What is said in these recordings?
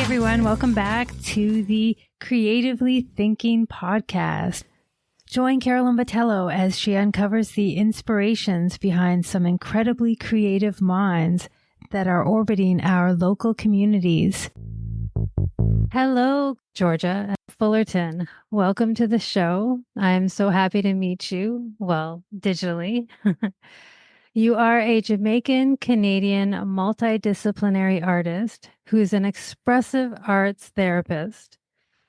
everyone. Welcome back to the Creatively Thinking podcast. Join Carolyn Botello as she uncovers the inspirations behind some incredibly creative minds that are orbiting our local communities. Hello, Georgia Fullerton. Welcome to the show. I'm so happy to meet you. Well, digitally. You are a Jamaican Canadian multi-disciplinary artist who's an expressive arts therapist,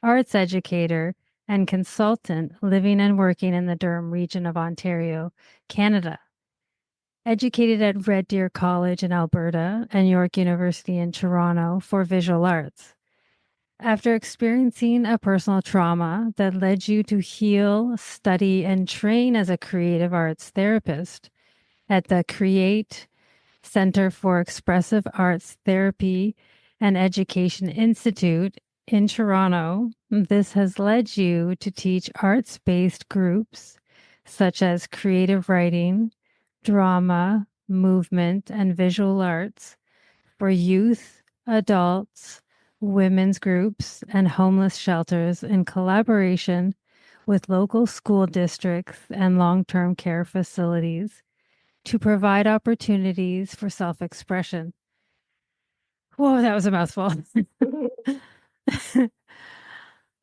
arts educator, and consultant living and working in the Durham region of Ontario, Canada. Educated at Red Deer College in Alberta and York University in Toronto for visual arts. After experiencing a personal trauma that led you to heal, study, and train as a creative arts therapist at the Create Center for Expressive Arts Therapy and Education Institute in Toronto, this has led you to teach arts-based groups such as creative writing, drama, movement, and visual arts for youth, adults, women's groups, and homeless shelters in collaboration with local school districts and long-term care facilities to provide opportunities for self-expression. Whoa, that was a mouthful.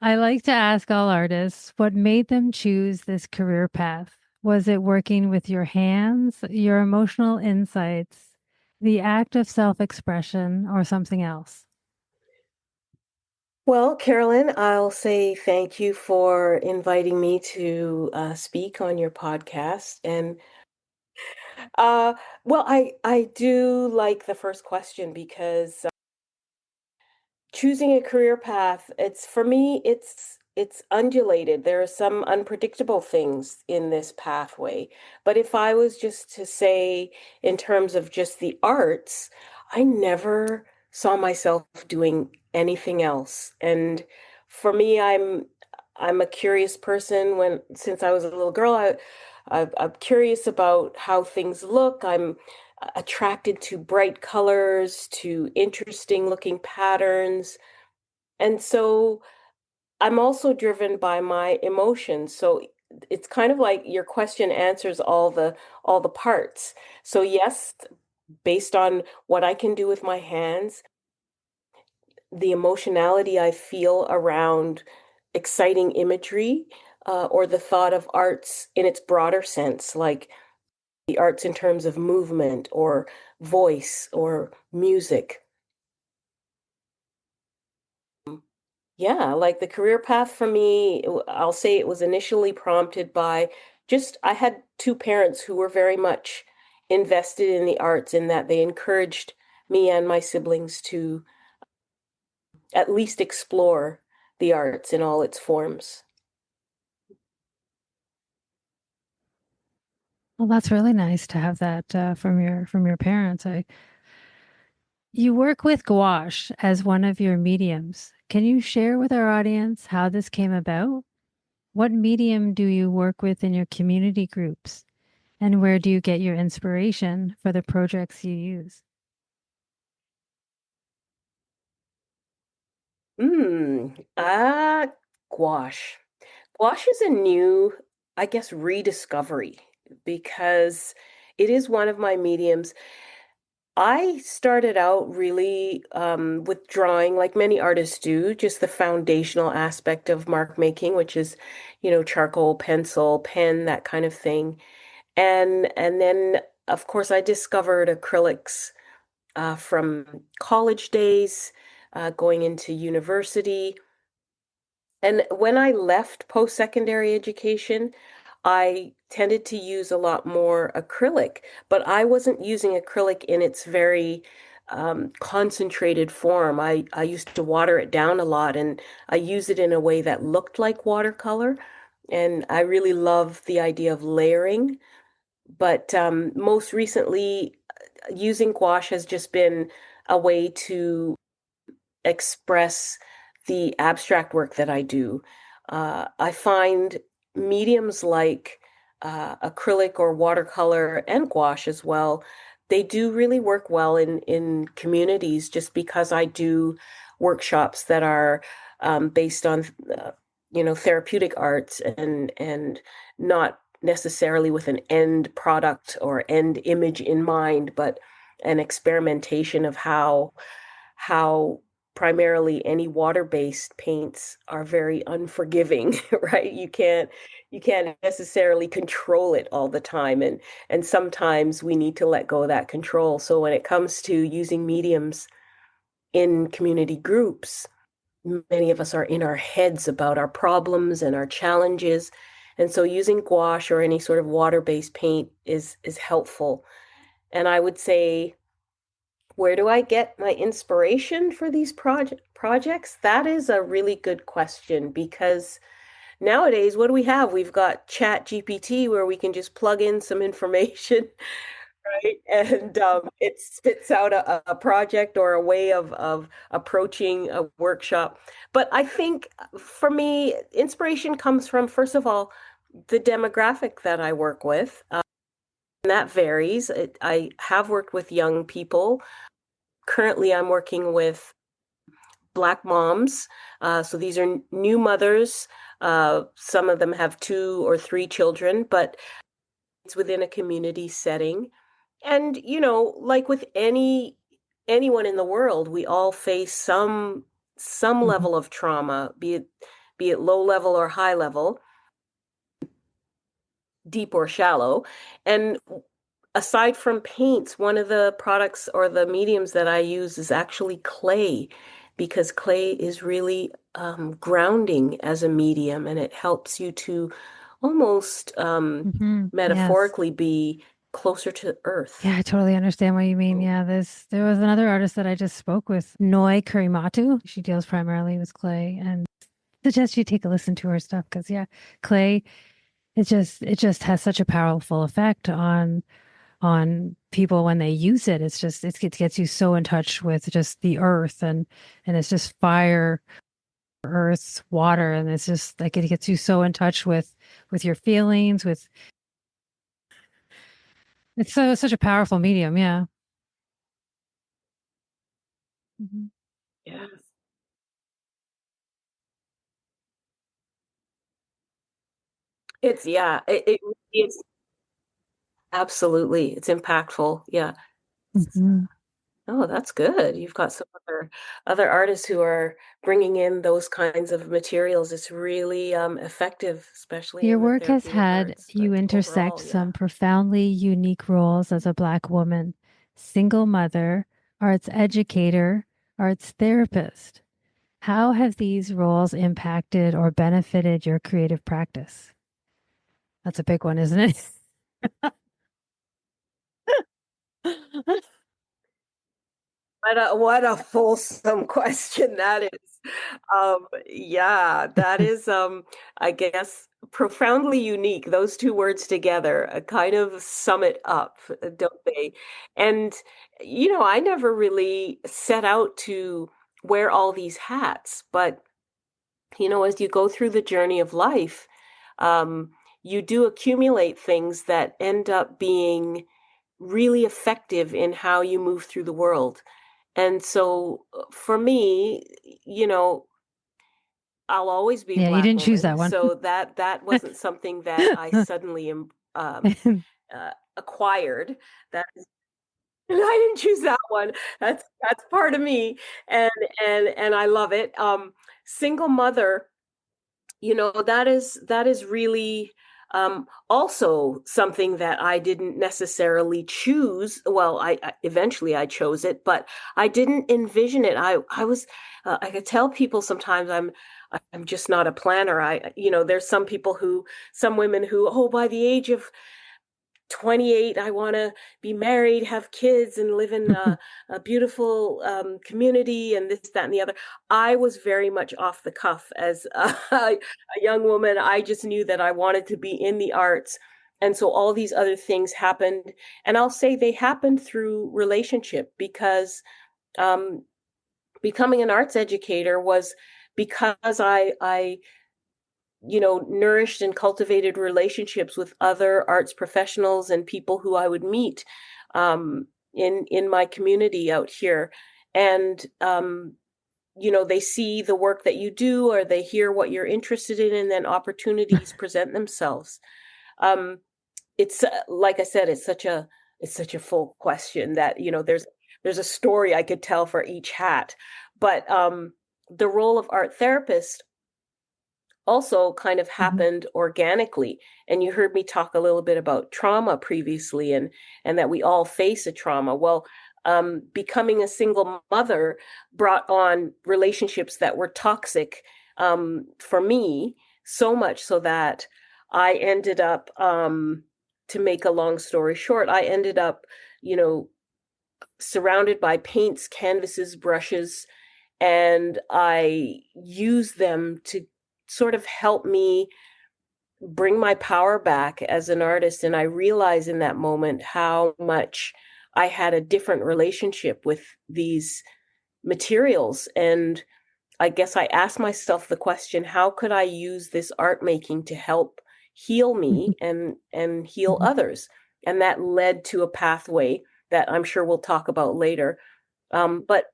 I like to ask all artists what made them choose this career path. Was it working with your hands, your emotional insights, the act of self-expression, or something else? Well, Carolyn, I'll say thank you for inviting me to speak on your podcast. And uh, well, I do like the first question because choosing a career path, it's for me, it's undulated. There are some unpredictable things in this pathway. But if I was just to say in terms of just the arts, I never saw myself doing anything else. And for me, I'm a curious person. Since I was a little girl, I'm curious about how things look. I'm attracted to bright colors, to interesting looking patterns. And so I'm also driven by my emotions. So it's kind of like your question answers all the parts. So yes, based on what I can do with my hands, the emotionality I feel around exciting imagery, or the thought of arts in its broader sense, like the arts in terms of movement or voice or music. Yeah, like the career path for me, I'll say it was initially prompted by just I had two parents who were very much invested in the arts in that they encouraged me and my siblings to at least explore the arts in all its forms. Well, that's really nice to have that from your parents. You work with gouache as one of your mediums. Can you share with our audience how this came about? What medium do you work with in your community groups? And where do you get your inspiration for the projects you use? Ah, gouache. Gouache is a new, I guess, rediscovery because it is one of my mediums. I started out really with drawing, like many artists do, just the foundational aspect of mark making, which is, charcoal, pencil, pen, that kind of thing. And then, of course, I discovered acrylics from college days, going into university. And when I left post-secondary education, I tended to use a lot more acrylic, but I wasn't using acrylic in its very concentrated form. I used to water it down a lot and I use it in a way that looked like watercolor. And I really love the idea of layering. But most recently, using gouache has just been a way to express the abstract work that I do. I find mediums like acrylic or watercolor and gouache as well, they do really work well in communities just because I do workshops that are based on therapeutic arts and not necessarily with an end product or end image in mind, but an experimentation of how primarily any water-based paints are very unforgiving, right? You can't necessarily control it all the time, and sometimes we need to let go of that control. So when it comes to using mediums in community groups, many of us are in our heads about our problems and our challenges. And so using gouache or any sort of water-based paint is helpful. And I would say, where do I get my inspiration for these projects? That is a really good question because nowadays, what do we have? We've got Chat GPT where we can just plug in some information, right? And it spits out a project or a way of approaching a workshop. But I think for me, inspiration comes from, first of all, the demographic that I work with. And that varies. I have worked with young people. Currently, I'm working with Black moms. So these are new mothers. Some of them have 2 or 3 children, but it's within a community setting. And, like with anyone in the world, we all face some Mhm. level of trauma, be it low level or high level, deep or shallow. And aside from paints, one of the products or the mediums that I use is actually clay, because clay is really grounding as a medium, and it helps you to almost Yes. metaphorically be closer to earth. Yeah, I totally understand what you mean. Oh, Yeah, there was another artist that I just spoke with, Noi Kurimatu. She deals primarily with clay and suggest you take a listen to her stuff because yeah, clay it just has such a powerful effect on people when they use it. It gets you so in touch with just the earth and it's just fire, earth, water, and it's just like it gets you so in touch with your feelings, with it's such a powerful medium, yeah. Mhm. yes. It really is. Absolutely. It's impactful. Yeah. Mhm. Oh, that's good. You've got some other artists who are bringing in those kinds of materials. It's really effective, especially Your in the work has therapeutic had arts, you but intersect overall, yeah. some profoundly unique roles as a Black woman, single mother, arts educator, arts therapist. How have these roles impacted or benefited your creative practice? That's a big one, isn't it? What a fulsome question that is. Yeah, that is I guess profoundly unique. Those 2 words together kind of sum it up, don't they? And I never really set out to wear all these hats, but as you go through the journey of life, um, you do accumulate things that end up being really effective in how you move through the world. And so for me, you know, I'll always be a Yeah, you Black didn't choose woman. that one. So that wasn't something that I suddenly um, acquired. That I didn't choose that one. That's part of me, and and I love it. Single mother, that is really also something that I didn't necessarily choose. Well, I eventually I chose it, but I didn't envision it. I was I could tell people sometimes I'm just not a planner. There's some women who, oh, by the age of 28, I want to be married, have kids, and live in a beautiful community, and this, that, and the other. I was very much off the cuff as a young woman. I just knew that I wanted to be in the arts. And so all these other things happened. And I'll say they happened through relationship because um, becoming an arts educator was because I nourished and cultivated relationships with other arts professionals and people who I would meet in my community out here. And they see the work that you do, or they hear what you're interested in, and then opportunities present themselves. Um, it's like I said, it's such a full question that there's a story I could tell for each hat. But the role of art therapist also kind of Mhm. happened organically. And you heard me talk a little bit about trauma previously, and that we all face a trauma. Well, becoming a single mother brought on relationships that were toxic, for me, so much so that I ended up, to make a long story short, I ended up, you know, surrounded by paints, canvases, brushes, and I use them to sort of help me bring my power back as an artist. And I realized in that moment how much I had a different relationship with these materials. And I guess I asked myself the question, how could I use this art making to help heal Mhm. me and heal Mhm. others? And that led to a pathway that I'm sure we'll talk about later. But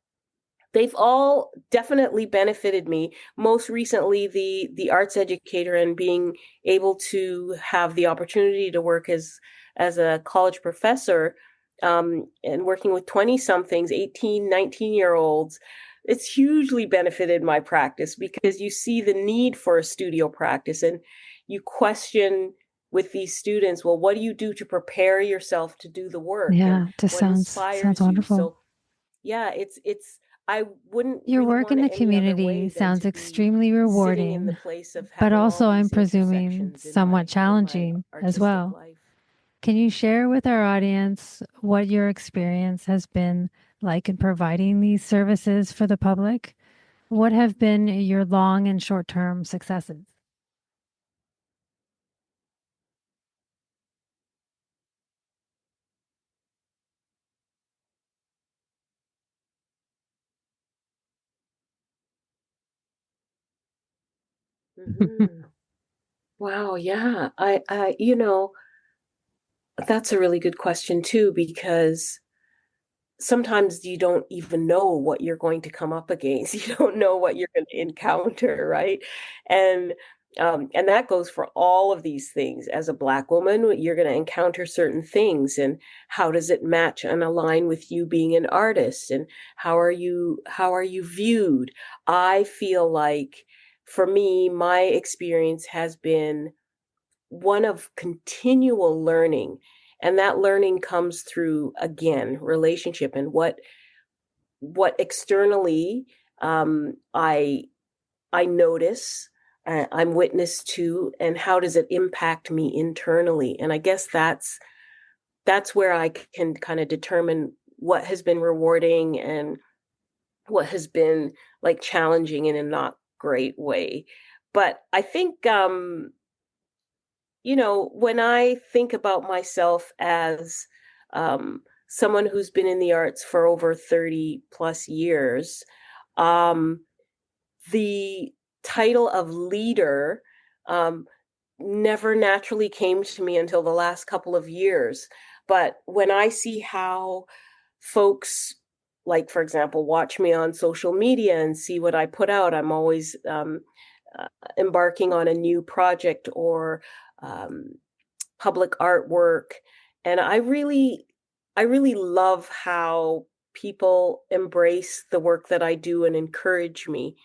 they've all definitely benefited me. Most recently, the arts educator, and being able to have the opportunity to work as a college professor, and working with 20 somethings, 18, 19-year olds. It's hugely benefited my practice, because you see the need for a studio practice, and you question with these students, well, what do you do to prepare yourself to do the work, and Yeah, this what sounds inspires you? wonderful. So yeah, it's I wouldn't Your really work want in it the any other community way than sounds to be extremely sitting in the rewarding, place of but having all also, I'm these presuming, intersections in somewhat my challenging as artistic well. life. Can you share with our audience what your experience has been like in providing these services for the public? What have been your long and short term successes? Hmm. Wow, yeah. That's a really good question too, because sometimes you don't even know what you're going to come up against. You don't know what you're going to encounter, right? And and that goes for all of these things. As a Black woman, you're going to encounter certain things, and how does it match and align with you being an artist, and how are you viewed? I feel like, for me, my experience has been one of continual learning. And that learning comes through, again, relationship, and what externally, I notice, I'm witness to, and how does it impact me internally. And I guess that's where I can kind of determine what has been rewarding, and what has been like challenging in a not great way. But I think, when I think about myself as, someone who's been in the arts for over 30 plus years, um, the title of leader, um, never naturally came to me until the last couple of years. But when I see how folks, like, for example, watch me on social media and see what I put out, I'm always, uh, embarking on a new project, or um, public artwork. And I really love how people embrace the work that I do and encourage me.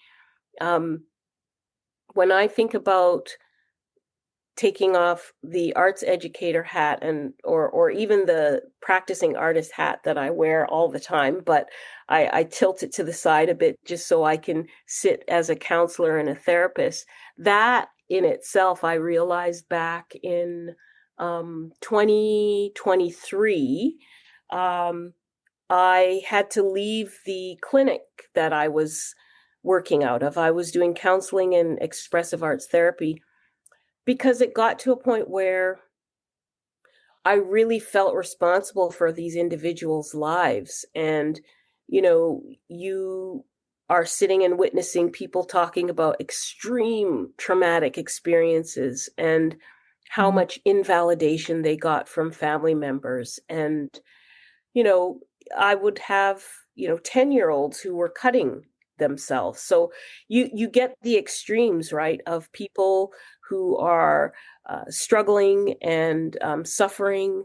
Um, when I think about taking off the arts educator hat, or even the practicing artist hat that I wear all the time, but I tilt it to the side a bit just so I can sit as a counselor and a therapist. That in itself, I realized back in 2023, um, I had to leave the clinic that I was working out of. I was doing counseling and expressive arts therapy, because it got to a point where I really felt responsible for these individuals' lives. And, you are sitting and witnessing people talking about extreme traumatic experiences, and how Mhm. much invalidation they got from family members. And, you know, I would have, 10-year-olds who were cutting themselves. So you get the extremes, right, of people who are struggling and suffering,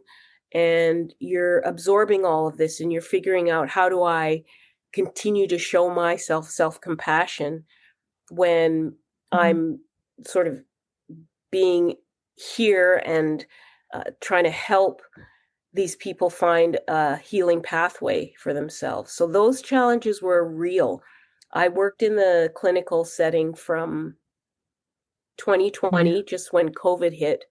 and you're absorbing all of this, and you're figuring out, how do I continue to show myself self-compassion when Mhm. I'm sort of being here and trying to help these people find a healing pathway for themselves. So those challenges were real. I worked in the clinical setting from Yeah. 2020, just when COVID hit.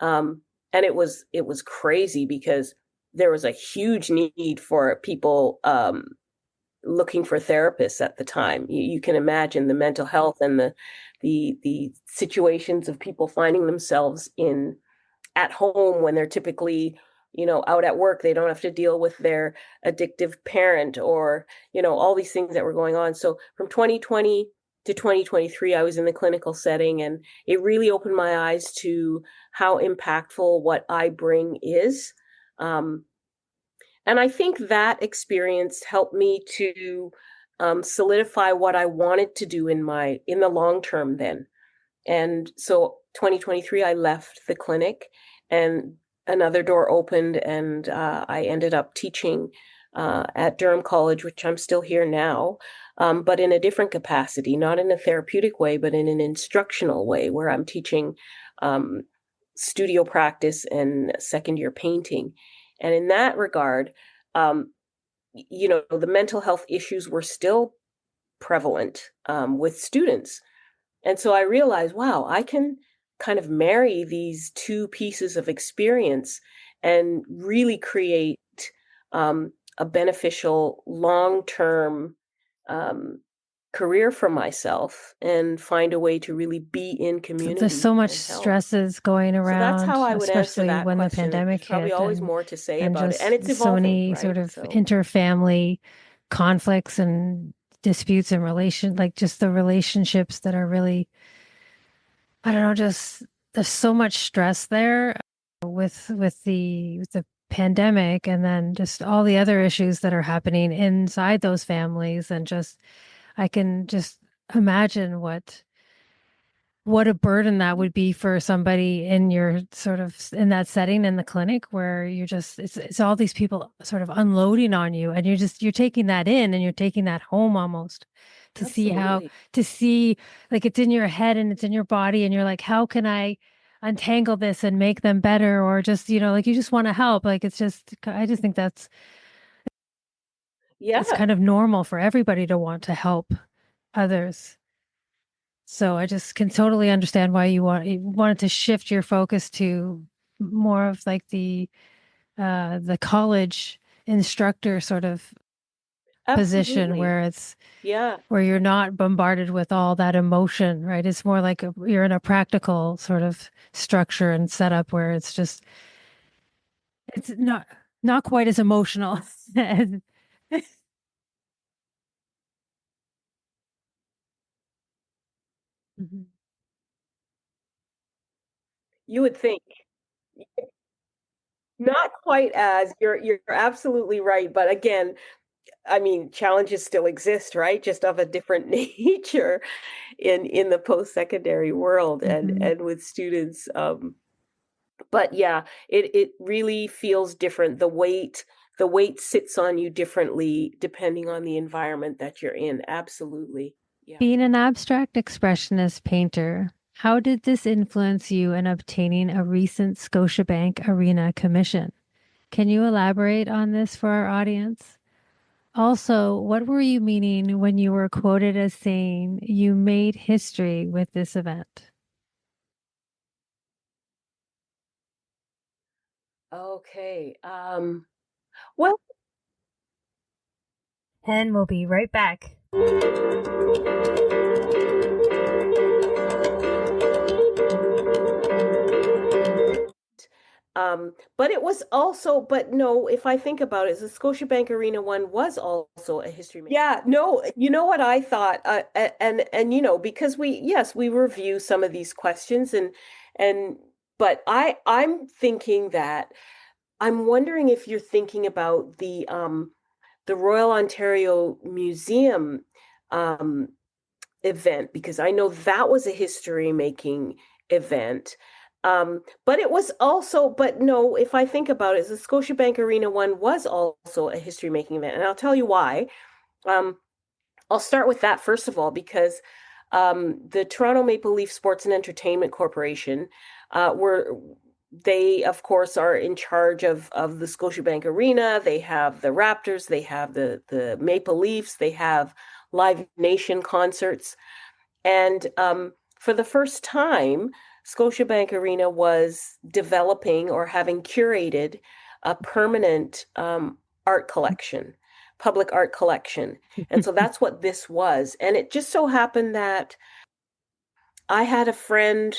And it was crazy because there was a huge need for people looking for therapists at the time. You can imagine the mental health and the situations of people finding themselves in at home when they're typically, out at work. They don't have to deal with their addictive parent, or all these things that were going on. So from 2020 to 2023, I was in the clinical setting, and it really opened my eyes to how impactful what I bring is. um, and I think that experience helped me to solidify what I wanted to do in the long term then. And so 2023, I left the clinic, and another door opened, and I ended up teaching at Durham College, which I'm still here now, but in a different capacity, not in a therapeutic way, but in an instructional way, where I'm teaching um, studio practice and second year painting. And in that regard, um, the mental health issues were still prevalent with students. And so I realized, wow, I can kind of marry these two pieces of experience and really create a beneficial long-term um, career for myself, and find a way to really be in There's so community much and help. stresses going So that's around, how I would answer especially that when the question. pandemic There's probably hit, always more to say and about it, and it's just so evolving, many right? sort of So interfamily conflicts and disputes and like just the relationships that are really, I don't know, just there's so much stress there with the pandemic, and then just all the other issues that are happening inside those families, and just I can just imagine what a burden that would be for somebody in your sort of in that setting in the clinic, where you're just it's all these people sort of unloading on you, and you're taking that in, and you're taking that home almost, to see how absolutely. to see, like, it's in your head and it's in your body, and you're like, how can I untangle this and make them better, or just, like, you just want to help, like, I just think it's Yeah, kind of normal for everybody to want to help others. So I just can totally understand why you wanted to shift your focus to more of like the college instructor sort of position, absolutely. where Yeah, you're not bombarded with all that emotion, right? It's more like you're in a practical sort of structure and setup, where it's not quite as emotional. Mhm. you would think. Not quite as you're absolutely right, but again, I mean, challenges still exist, right? Just of a different nature in the post-secondary world, and Mhm. with students. But yeah, it really feels different. The weight sits on you differently depending on the environment that you're in. Absolutely. Yeah. Being an abstract expressionist painter, how did this influence you in obtaining a recent Scotiabank Arena commission? Can you elaborate on this for our audience? Also, what were you meaning when you were quoted as saying you made history with this event? Okay. Well, And we'll be right back. but it was also, but no, if I think about it, the Scotiabank Arena one was also a history. Yeah, no, you know what I thought, and because yes, we review some of these questions, and but I'm thinking that I'm wondering if you're thinking about the Royal Ontario Museum um, event because I know that was a history making event. But it was also, but no, if I think about it, the Scotiabank Arena one was also a history making event. And I'll tell you why. Um, I'll start with that first of all, because the Toronto Maple Leaf Sports and Entertainment Corporation were they, of course, are in charge of the Scotiabank Arena. They have the Raptors, they have the Maple Leafs, they have Live Nation concerts. And for the first time, Scotiabank Arena was developing or having curated a permanent art collection, public art collection. And so that's what this was. And it just so happened that I had a friend,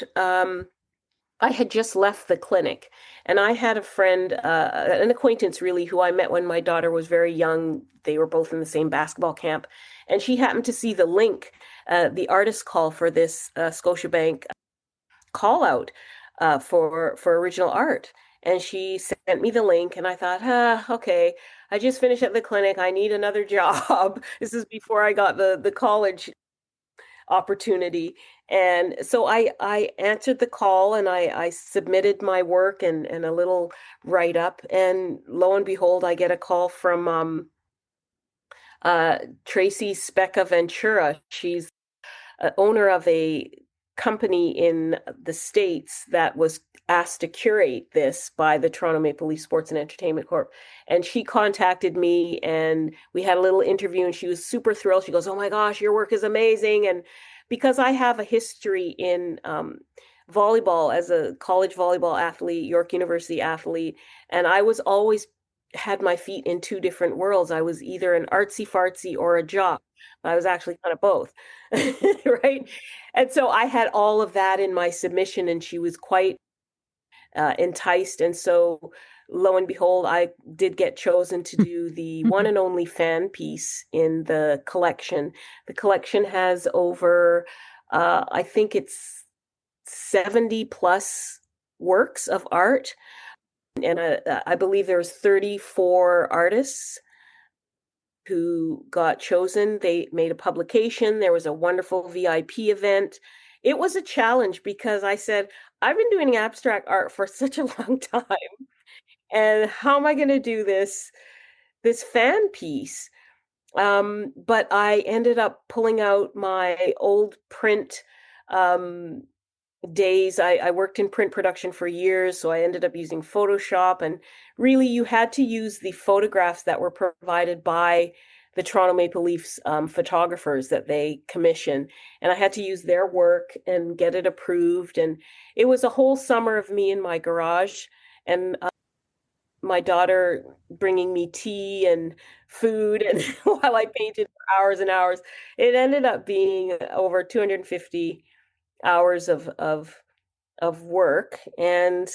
I had just left the clinic, and I had a friend, an acquaintance really, who I met when my daughter was very young. They were both in the same basketball camp, and she happened to see the link, the artist call for this Scotiabank call out for original art. And she sent me the link, and I thought, okay, I just finished at the clinic. I need another job. This is before I got the college opportunity. And so I answered the call and I submitted my work and a little write up. And lo and behold, I get a call from Tracy Specca Ventura. She's owner of a company in the States that was asked to curate this by the Toronto Maple Leaf Sports and Entertainment Corp. And she contacted me and we had a little interview and she was super thrilled. She goes, "Oh my gosh, your work is amazing." And because I have a history in volleyball as a college volleyball athlete, York University athlete, and I was always had my feet in two different worlds. I was either an artsy fartsy or a jock. I was actually kind of both. Right? And so I had all of that in my submission, and she was quite enticed. And so, lo and behold, I did get chosen to do the one and only fan piece in the collection. The collection has over, I think it's 70 plus works of art. And I believe there's 34 artists who got chosen. They made a publication. There was a wonderful VIP event. It was a challenge because I said, I've been doing abstract art for such a long time. And how am I going to do this fan piece? But I ended up pulling out my old print um, days. I worked in print production for years, so I ended up using Photoshop. And really, you had to use the photographs that were provided by the Toronto Maple Leafs photographers that they commission. And I had to use their work and get it approved. And it was a whole summer of me in my garage and my daughter bringing me tea and food and while I painted for hours and hours. It ended up being over 250 hours of work and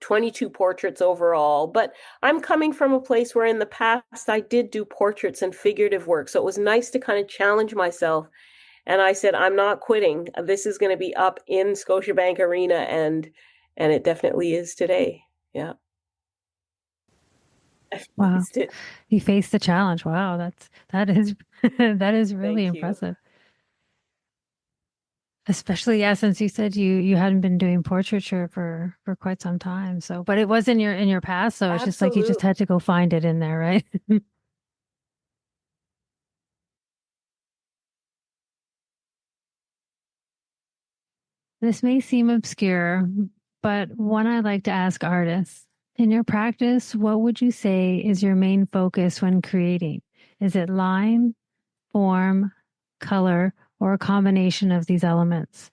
22 portraits overall. But I'm coming from a place where in the past I did do portraits and figurative work. So it was nice to kind of challenge myself. And I said, I'm not quitting. This is going to be up in Scotiabank Arena and it definitely is today. Yeah. I Wow. faced it. You faced the challenge. Wow, that is that is really Thank you. impressive. Especially, yeah, since you said you hadn't been doing portraiture for quite some time. So, but it was in your past, so it's just like you just Absolutely. had to go find it in there, right? This may seem obscure, but one I like to ask artists. In your practice, what would you say is your main focus when creating? Is it line, form, color, or a combination of these elements?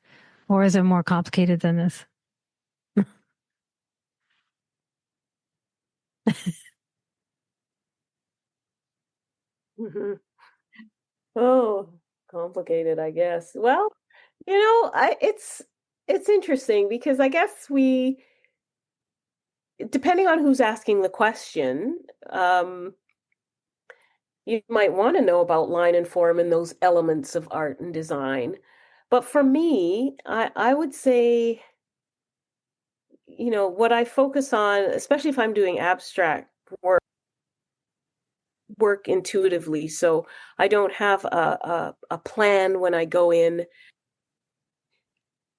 Or is it more complicated than this? Mhm. Oh, complicated, I guess. Well, it's interesting because I guess we, depending on who's asking the question, you might want to know about line and form and those elements of art and design. But for me, I would say, what I focus on, especially if I'm doing abstract work, work intuitively. So I don't have a plan when I go in.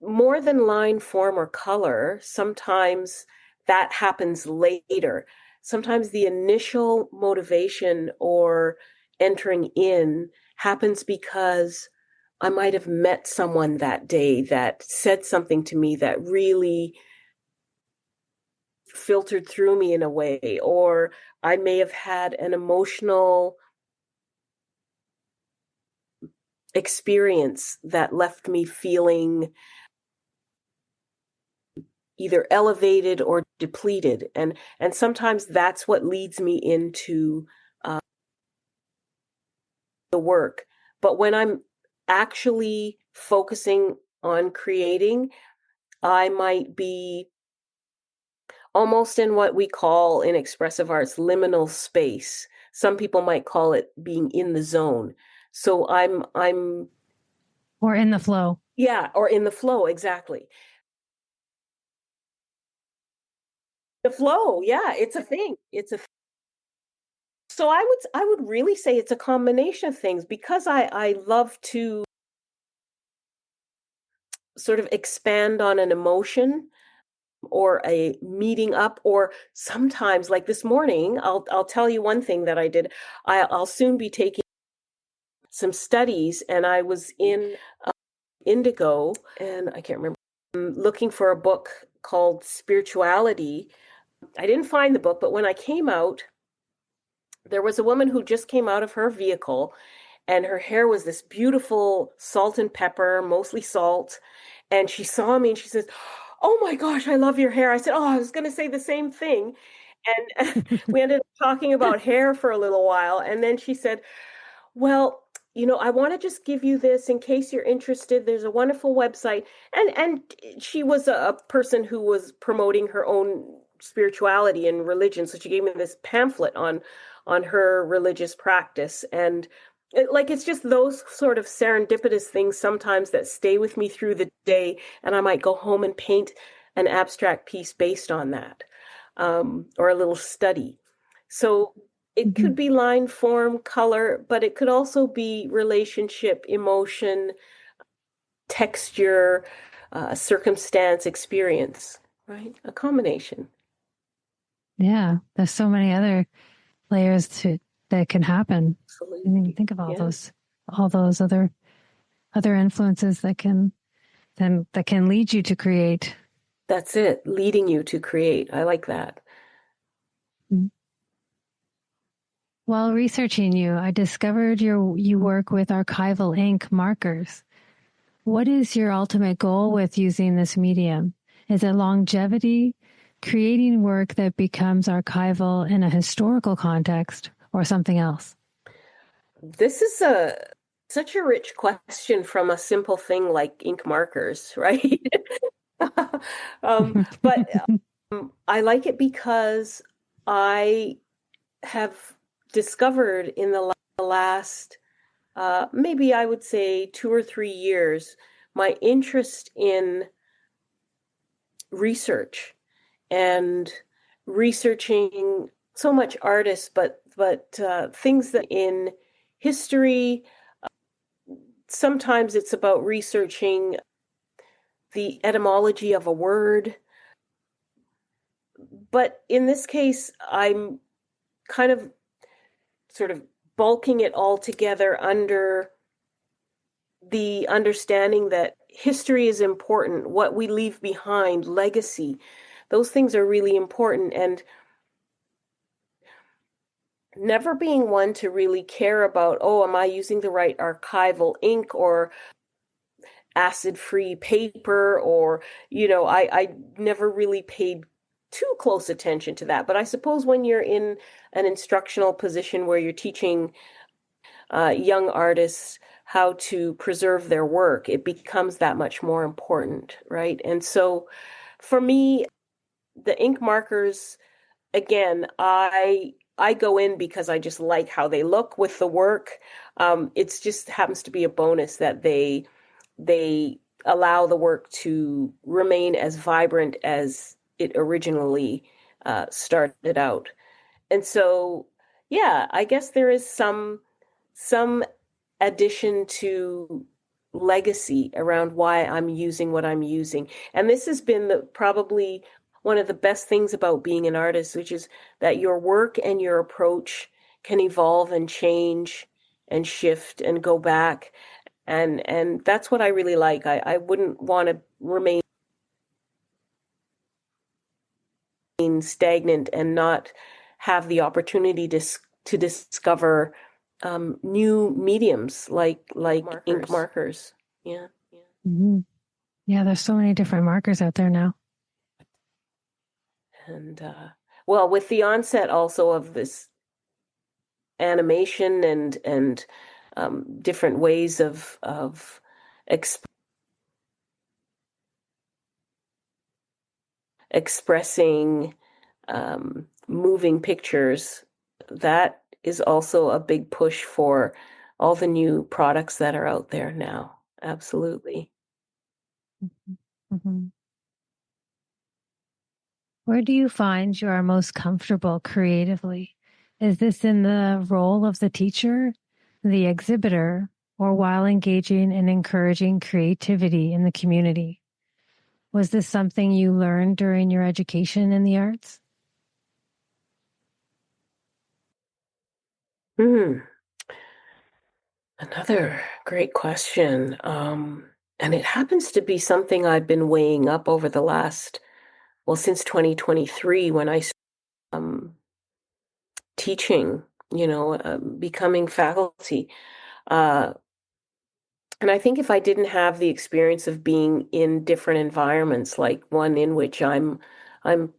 More than line, form, or color, sometimes that happens later. Sometimes the initial motivation or entering in happens because I might have met someone that day that said something to me that really filtered through me in a way, or I may have had an emotional experience that left me feeling either elevated or depleted. And sometimes that's what leads me into the work. But when I'm actually focusing on creating, I might be almost in what we call in expressive arts liminal space. Some people might call it being in the zone. So I'm Or in the flow. yeah, or in the flow, exactly. The flow, yeah, it's a thing. So I would really say it's a combination of things because I love to sort of expand on an emotion or a meeting up, or sometimes like this morning I'll tell you one thing that I did. I'll soon be taking some studies, and I was in Indigo, and I can't remember, looking for a book called Spirituality. I didn't find the book, but when I came out, there was a woman who just came out of her vehicle, and her hair was this beautiful salt and pepper, mostly salt. And she saw me and she says, "Oh my gosh, I love your hair." I said, "Oh, I was going to say the same thing." And we ended up talking about hair for a little while. And then she said, "Well, I want to just give you this in case you're interested. There's a wonderful website." And she was a person who was promoting her own spirituality and religion. So she gave me this pamphlet on her religious practice. And it's just those sort of serendipitous things sometimes that stay with me through the day, and I might go home and paint an abstract piece based on that, or a little study. So it could Mhm. be line, form, color, but it could also be relationship, emotion, texture, circumstance, experience, right? A combination. Yeah, there's so many other layers to that can happen. I didn't even Absolutely. think of Yeah, all those other influences that can lead you to create. that's it. Leading you to create. I like that. Mm. While researching you, I discovered you work with archival ink markers. What is your ultimate goal with using this medium? Is it longevity, creating work that becomes archival in a historical context, or something else? This is such a rich question from a simple thing like ink markers, right? But I like it because I have discovered in the last, maybe I would say 2 or 3 years, my interest in research and researching so much artists, but things that in history. Sometimes it's about researching the etymology of a word, but in this case, I'm kind of sort of bulking it all together under the understanding that history is important, what we leave behind, legacy. Those things are really important, and never being one to really care about, oh, am I using the right archival ink or acid-free paper, or I never really paid too close attention to that. But I suppose when you're in an instructional position where you're teaching young artists how to preserve their work, it becomes that much more important, right? And so for me, the ink markers, again, I go in because I just like how they look with the work. It's just happens to be a bonus that they allow the work to remain as vibrant as it originally started out. And so yeah, I guess there is some addition to legacy around why I'm using what I'm using. And this has been the probably one of the best things about being an artist, which is that your work and your approach can evolve and change and shift and go back. And that's what I really like. I wouldn't want to remain stagnant and not have the opportunity to discover new mediums like ink markers. Yeah, yeah. Mhm. Yeah, there's so many different markers out there now. And well, with the onset also of this animation and different ways of exp expressing moving pictures, that is also a big push for all the new products that are out there now. Absolutely. Mhm. Where do you find you are most comfortable creatively? Is this in the role of the teacher, the exhibitor, or while engaging and encouraging creativity in the community? Was this something you learned during your education in the arts? Hmm. Another great question. And it happens to be something I've been weighing up over the last, well, since 2023 when I um, teaching, becoming faculty. Uh, and I think if I didn't have the experience of being in different environments, like one in which I'm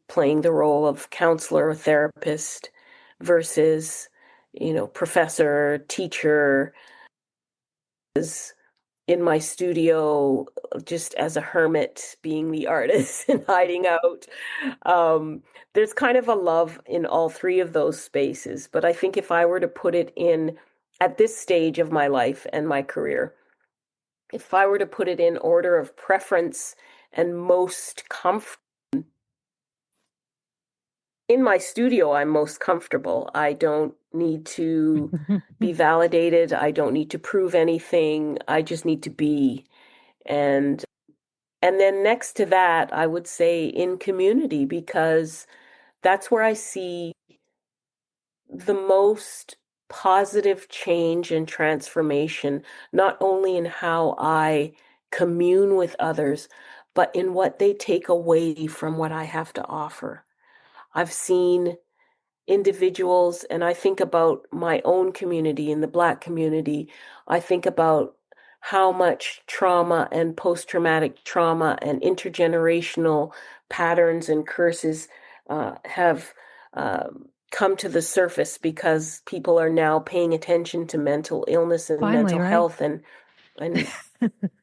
playing the role of counselor or therapist versus, professor, teacher, in my studio just as a hermit being the artist and hiding out. Um, there's kind of a love in all three of those spaces. But I think if I were to put it in at this stage of my life and my career, if I were to put it in order of preference and most comfort, in my studio, I'm most comfortable. I don't need to be validated. I don't need to prove anything. I just need to be. And And then next to that, I would say in community, because that's where I see the most positive change and transformation, not only in how I commune with others, but in what they take away from what I have to offer. I've seen individuals, and I think about my own community in the Black community. I think about how much trauma and post-traumatic trauma and intergenerational patterns and curses have come to the surface because people are now paying attention to mental illness and Finally, mental right? health and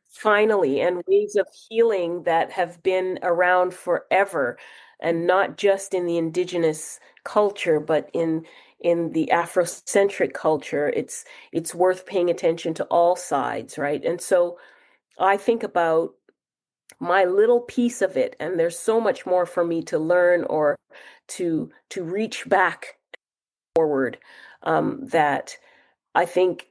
finally, and ways of healing that have been around forever, and not just in the indigenous culture, but in the Afrocentric culture. It's worth paying attention to all sides, right? And so I think about my little piece of it, and there's so much more for me to learn or to reach back forward, that I think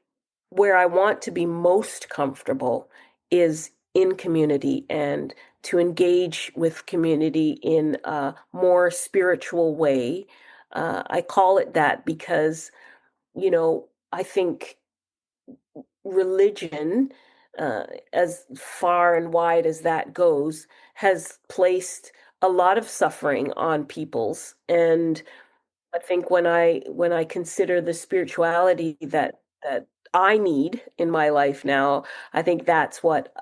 where I want to be most comfortable is in community and to engage with community in a more spiritual way. I call it that because, I think religion, uh, as far and wide as that goes, has placed a lot of suffering on peoples. And I think when I consider the spirituality that I need in my life now, I think that's what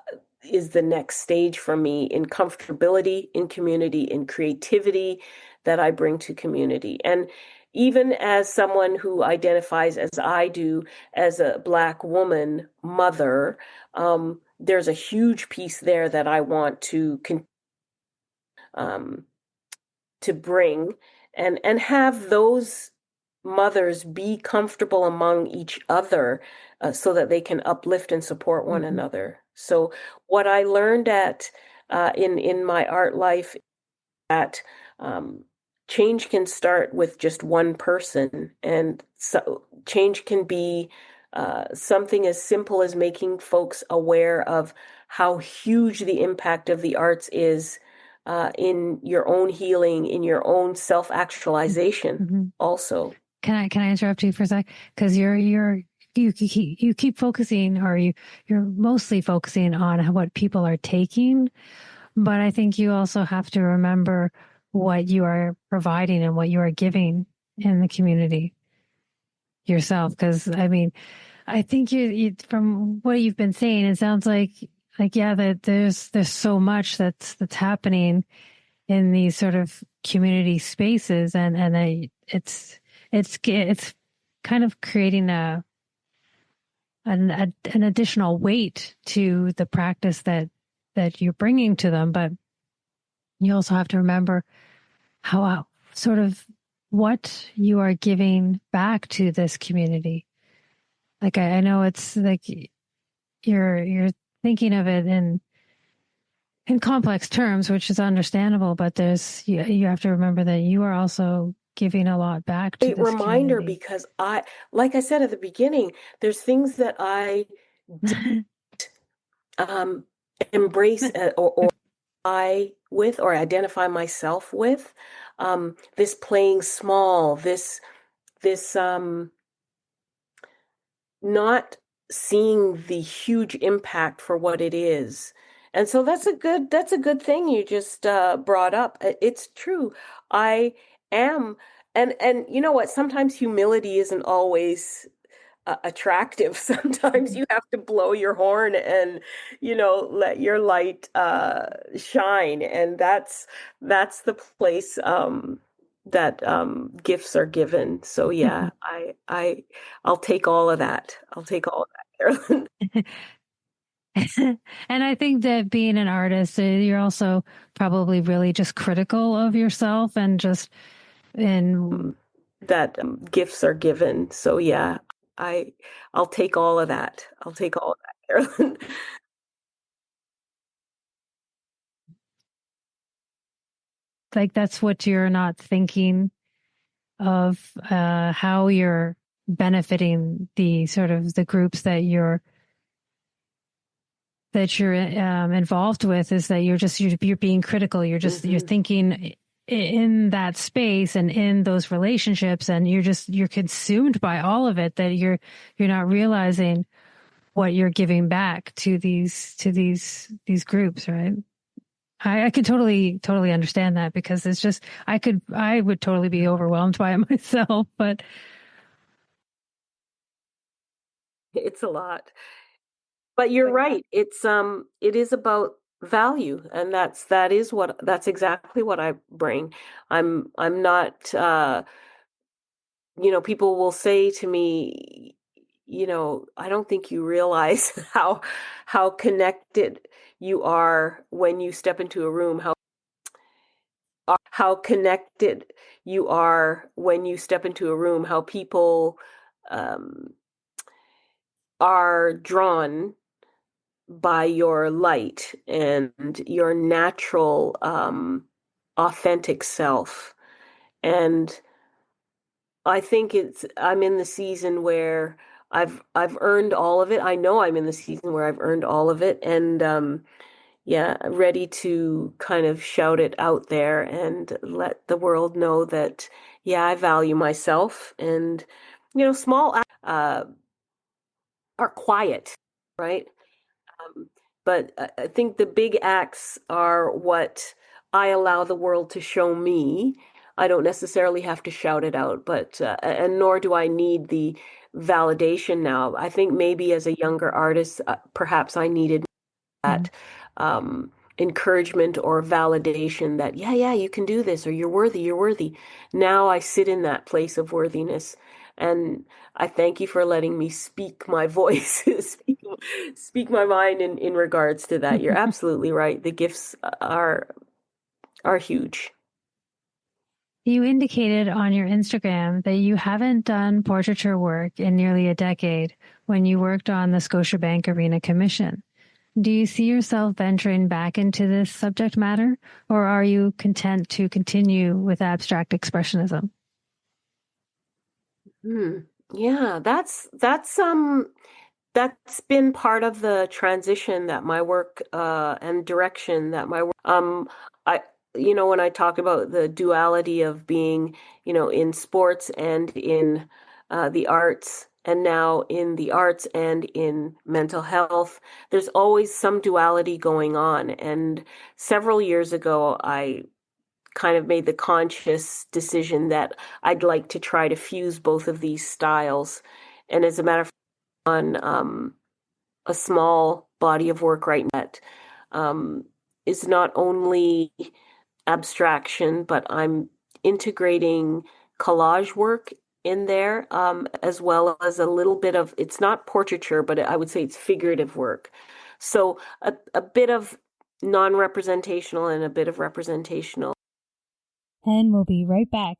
is the next stage for me in comfortability, in community, in creativity that I bring to community. And even as someone who identifies as I do as a Black woman mother, there's a huge piece there that I want um, to bring and have those mothers be comfortable among each other, so that they can uplift and support one Mhm. another. So what I learned at in my art life, that um, change can start with just one person, and so change can be something as simple as making folks aware of how huge the impact of the arts is in your own healing, in your own self-actualization Mm-hmm. also. Can I interrupt you for a sec? Because you keep focusing, or you're mostly focusing on what people are taking, but I think you also have to remember what you are providing and what you are giving in the community yourself. Because I mean, I think from what you've been saying, it sounds like yeah, that there's so much that's happening in these sort of community spaces, it's kind of creating an additional weight to the practice that you're bringing to them. But you also have to remember how sort of what you are giving back to this community. Like I know it's like you're thinking of it in complex terms, which is understandable, but you have to remember that you are also giving a lot back to A this reminder, community. because like I said at the beginning, there's things that I um, embrace or I with or identify myself with. This playing small, this not seeing the huge impact for what it is. And so that's a good thing you just brought up. It's true. I am, and you know what? Sometimes humility isn't always attractive. Sometimes you have to blow your horn and, let your light shine. And that's the place that gifts are given. So yeah, I'll take all of that. I'll take all of that, Carolyn. And I think that being an artist, you're also probably really just critical of yourself and just in That gifts are given. So yeah, I I'll take all of that. I'll take all of that, Carolyn. like that's what you're not thinking of, how you're benefiting the sort of the groups that you're involved with, is that you're being critical. You're Mhm. thinking in that space and in those relationships, and you're consumed by all of it, that you're not realizing what you're giving back to these groups, right? I could totally understand that, because it's just I would totally be overwhelmed by it myself, but It's a lot. But you're right. It is about value, and that's exactly what I bring. I'm not people will say to me, I don't think you realize how connected you are when you step into a room, how connected you are when you step into a room, how people um are drawn by your light and your natural, authentic self. And I think I'm in the season where I've earned all of it. I know I'm in the season where I've earned all of it. And yeah, ready to kind of shout it out there and let the world know that, yeah, I value myself. And, small acts are quiet, right? Um, but I think the big acts are what I allow the world to show me. I don't necessarily have to shout it out, but and nor do I need the validation now. I think maybe as a younger artist, perhaps I needed mhm. that encouragement or validation that, yeah, you can do this, or you're worthy, you're worthy. Now I sit in that place of worthiness. And I thank you for letting me speak my voice, speak my mind in regards to that. You're absolutely right. The gifts are huge. You indicated on your Instagram that you haven't done portraiture work in nearly a decade, when you worked on the Scotiabank Arena Commission. Do you see yourself venturing back into this subject matter, or are you content to continue with abstract expressionism? Hmm. Yeah, that's been part of the transition that my work and direction that my work I when I talk about the duality of being, in sports and in the arts, and now in the arts and in mental health, there's always some duality going on. And several years ago, I kind of made the conscious decision that I'd like to try to fuse both of these styles. And as a matter of fact, on a small body of work right now that um, is not only abstraction, but I'm integrating collage work in there, as well as a little bit of, it's not portraiture, but I would say it's figurative work. So a bit of non-representational and a bit of representational. And we'll be right back.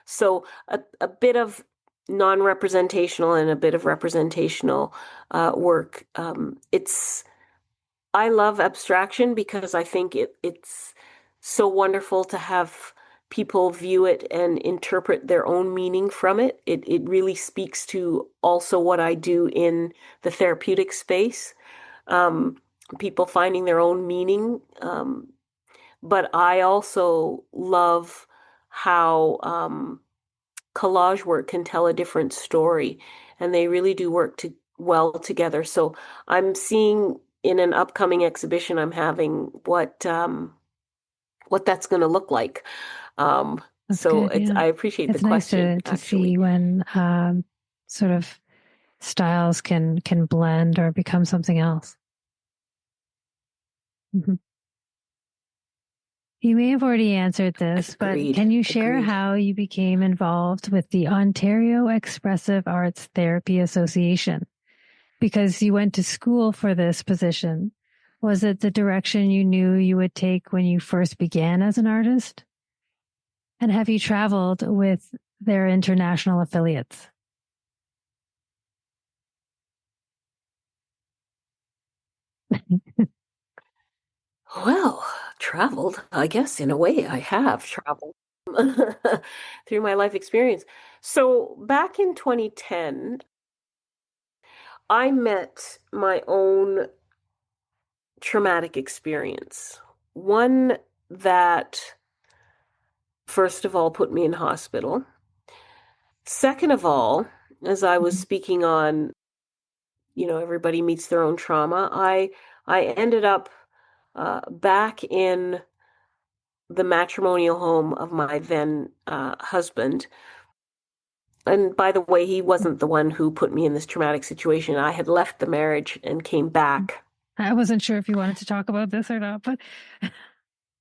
So a bit of non-representational and a bit of representational work. I love abstraction because I think it's so wonderful to have people view it and interpret their own meaning from it. It really speaks to also what I do in the therapeutic space. Um, People finding their own meaning. But I also love how collage work can tell a different story, and they really do work well together. So I'm seeing in an upcoming exhibition I'm having what that's going to look like. Um, That's so good. Yeah. I appreciate the It's nice question, to actually. see when sort of styles can blend or become something else. Mhm. You may have already answered this, but Agreed. can you share Agreed. how you became involved with the Ontario Expressive Arts Therapy Association? Because you went to school for this position. Was it the direction you knew you would take when you first began as an artist? And have you traveled with their international affiliates? Well, traveled, I guess in a way I have traveled through my life experience. So back in 2010, I met my own traumatic experience. One that, first of all, put me in hospital. Second of all, as I was Mhm. speaking on, everybody meets their own trauma, I ended up back in the matrimonial home of my then husband. And by the way, he wasn't the one who put me in this traumatic situation. I had left the marriage and came back. I wasn't sure if you wanted to talk about this or not, but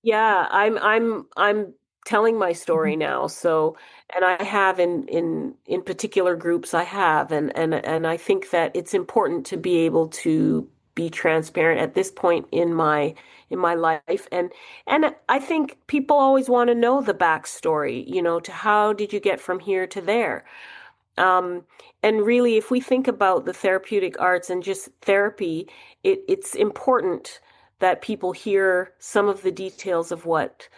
Yeah, I'm telling my story now. So, and I have in particular groups I have, and I think that it's important to be able to be transparent at this point in my life. And I think people always want to know the backstory, to how did you get from here to there? Um, and really, if we think about the therapeutic arts and just therapy, it's important that people hear some of the details of what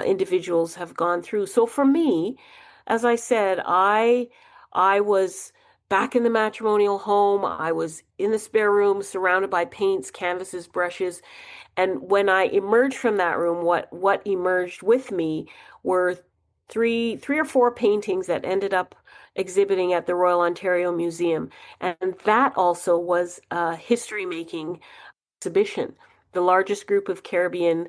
individuals have gone through. So for me, as I said, I was back in the matrimonial home. I was in the spare room, surrounded by paints, canvases, brushes, and when I emerged from that room, what emerged with me were three or four paintings that ended up exhibiting at the Royal Ontario Museum. And that also was a history making exhibition. The largest group of Caribbean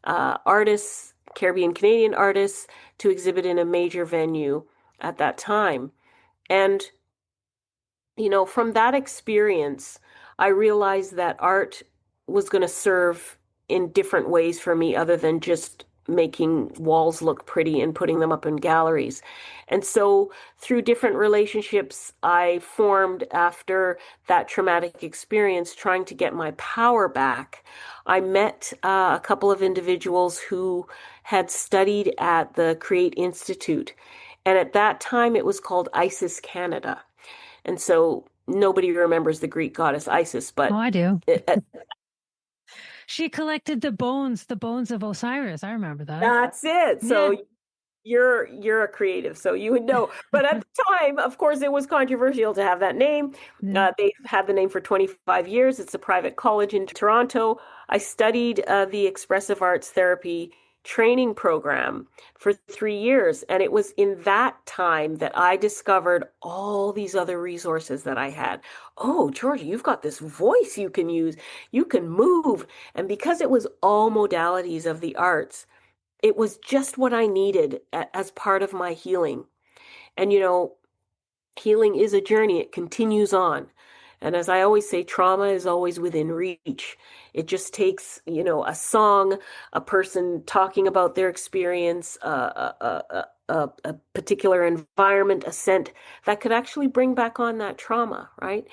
artists, Caribbean Canadian artists, to exhibit in a major venue at that time. And from that experience, I realized that art was going to serve in different ways for me other than just making walls look pretty and putting them up in galleries. And so through different relationships I formed after that traumatic experience, trying to get my power back, I met a couple of individuals who had studied at the Create Institute. And at that time, it was called Isis Canada. And so nobody remembers the Greek goddess Isis, Oh, but I do. it, She collected the bones of Osiris. I remember that. that's it. Yeah. So you're a creative, so you would know. But at the time, of course, it was controversial to have that name. Yeah. They've had the name for 25 years. It's a private college in Toronto. I studied the expressive arts therapy training program for 3 years, and it was in that time that I discovered all these other resources that I had. Oh, Georgia, you've got this voice you can use. You can move. And because it was all modalities of the arts, it was just what I needed as part of my healing. And, healing is a journey, it continues on. And as I always say, trauma is always within reach. It just takes, a song, a person talking about their experience, a particular environment, a scent that could actually bring back on that trauma, right?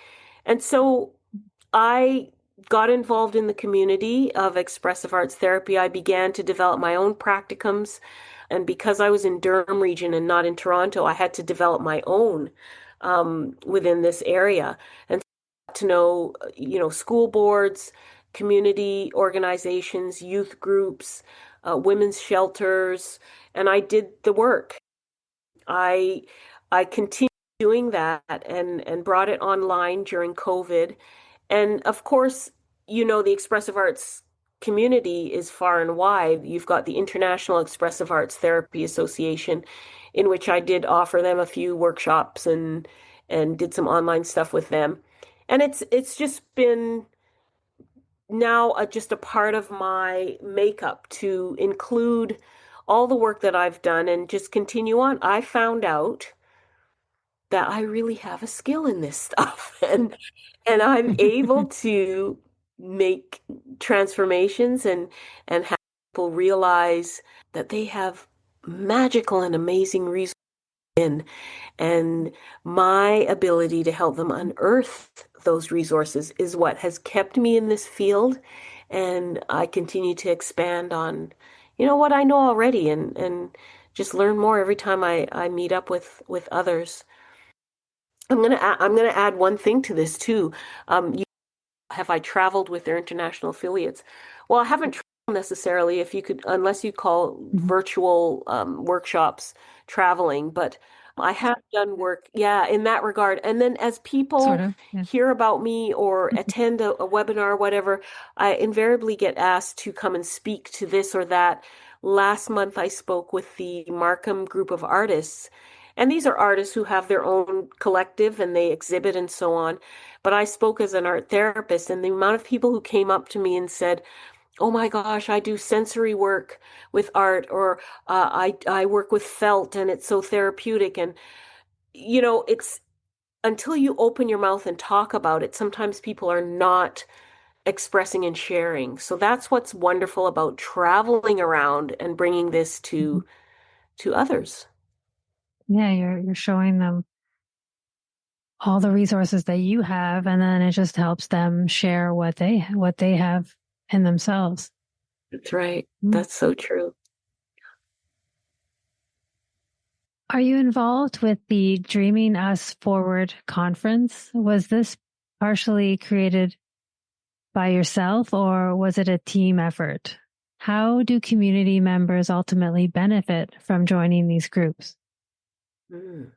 And so I got involved in the community of expressive arts therapy. I began to develop my own practicums. And because I was in Durham region and not in Toronto, I had to develop my own within this area. And to know, school boards, community organizations, youth groups, women's shelters, and I did the work. I I continued doing that and brought it online during COVID. And of course, the expressive arts community is far and wide. You've got the International Expressive Arts Therapy Association, in which I did offer them a few workshops and did some online stuff with them. And it's just been now just a part of my makeup to include all the work that I've done and just continue on. I found out that I really have a skill in this stuff and I'm able to make transformations and have people realize that they have magical and amazing resources in, and my ability to help them unearth those resources is what has kept me in this field, and I continue to expand on what I know already and just learn more every time I meet up with others. I'm gonna add one thing to this too. Have I traveled with their international affiliates? Well, I haven't traveled necessarily, if you could, unless you call Mhm. virtual workshops traveling, but I have done work, yeah, in that regard. And then as Sort people of. Yeah. hear about me or attend a webinar, whatever, I invariably get asked to come and speak to this or that. Last month, I spoke with the Markham group of artists. And these are artists who have their own collective and they exhibit and so on. But I spoke as an art therapist, and the amount of people who came up to me and said, "Oh my gosh, I do sensory work with art," or I work with felt, and it's so therapeutic." And it's until you open your mouth and talk about it, sometimes people are not expressing and sharing. So that's what's wonderful about traveling around and bringing this Mhm. to others. Yeah, you're showing them all the resources that you have, and then it just helps them share what they have in themselves. That's right. Mm. That's so true. Are you involved with the Dreaming Us Forward conference? Was this partially created by yourself or was it a team effort? How do community members ultimately benefit from joining these groups? Mm.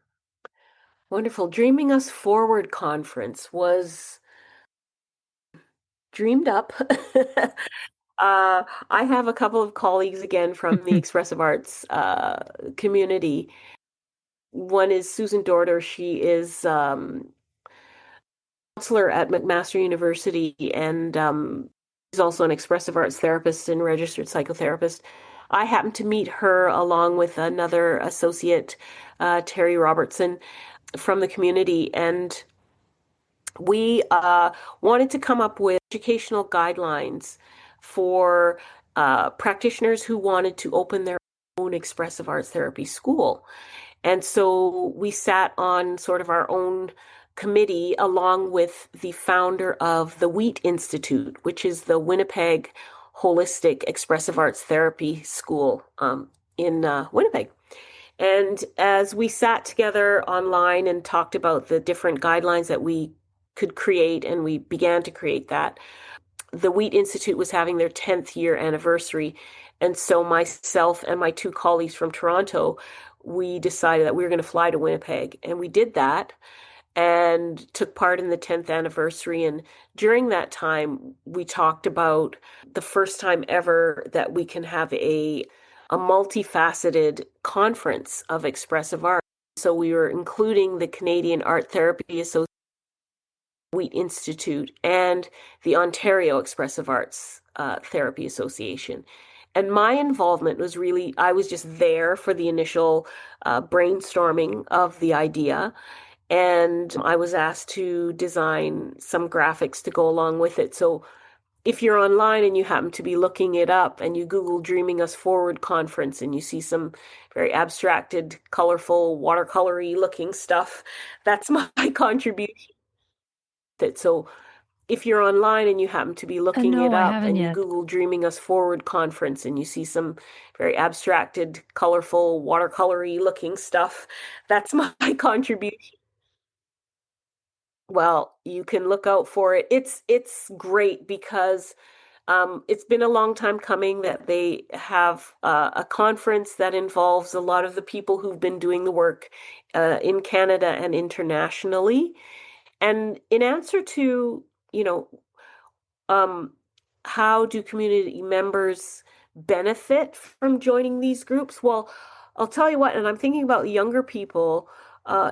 Wonderful. Dreaming Us Forward conference was dreamed up. I have a couple of colleagues again from the expressive arts community. One is Susan Dorter. She is counselor at McMaster University, and she's also an expressive arts therapist and registered psychotherapist. I happened to meet her along with another associate, Terry Robertson, from the community, and we wanted to come up with educational guidelines for practitioners who wanted to open their own expressive arts therapy school. And so we sat on sort of our own committee along with the founder of the Wheat Institute, which is the Winnipeg Holistic Expressive Arts Therapy School in Winnipeg. And as we sat together online and talked about the different guidelines that we could create, and we began to create that, the Wheat Institute was having their 10th year anniversary. And so myself and my two colleagues from Toronto, we decided that we were going to fly to Winnipeg. And we did that and took part in the 10th anniversary. And during that time, we talked about the first time ever that we can have a multifaceted conference of expressive art. So we were including the Canadian Art Therapy Association, Wheat Institute, and the Ontario Expressive Arts Therapy Association. And my involvement was really, I was just there for the initial brainstorming of the idea. And I was asked to design some graphics to go along with it. So if you're online and you happen to be looking it up and you Google Dreaming Us Forward Conference and you see some very abstracted, colorful, watercolory looking stuff, that's my contribution. So if you're online and you happen to be looking No, it I up haven't and you yet. Google Dreaming Us Forward Conference and you see some very abstracted, colorful, watercolory looking stuff, that's my contribution. Well, you can look out for it. It's great because it's been a long time coming that they have a conference that involves a lot of the people who've been doing the work in Canada and internationally. And in answer to, you know, um, how do community members benefit from joining these groups? Well, I'll tell you what, and I'm thinking about younger people,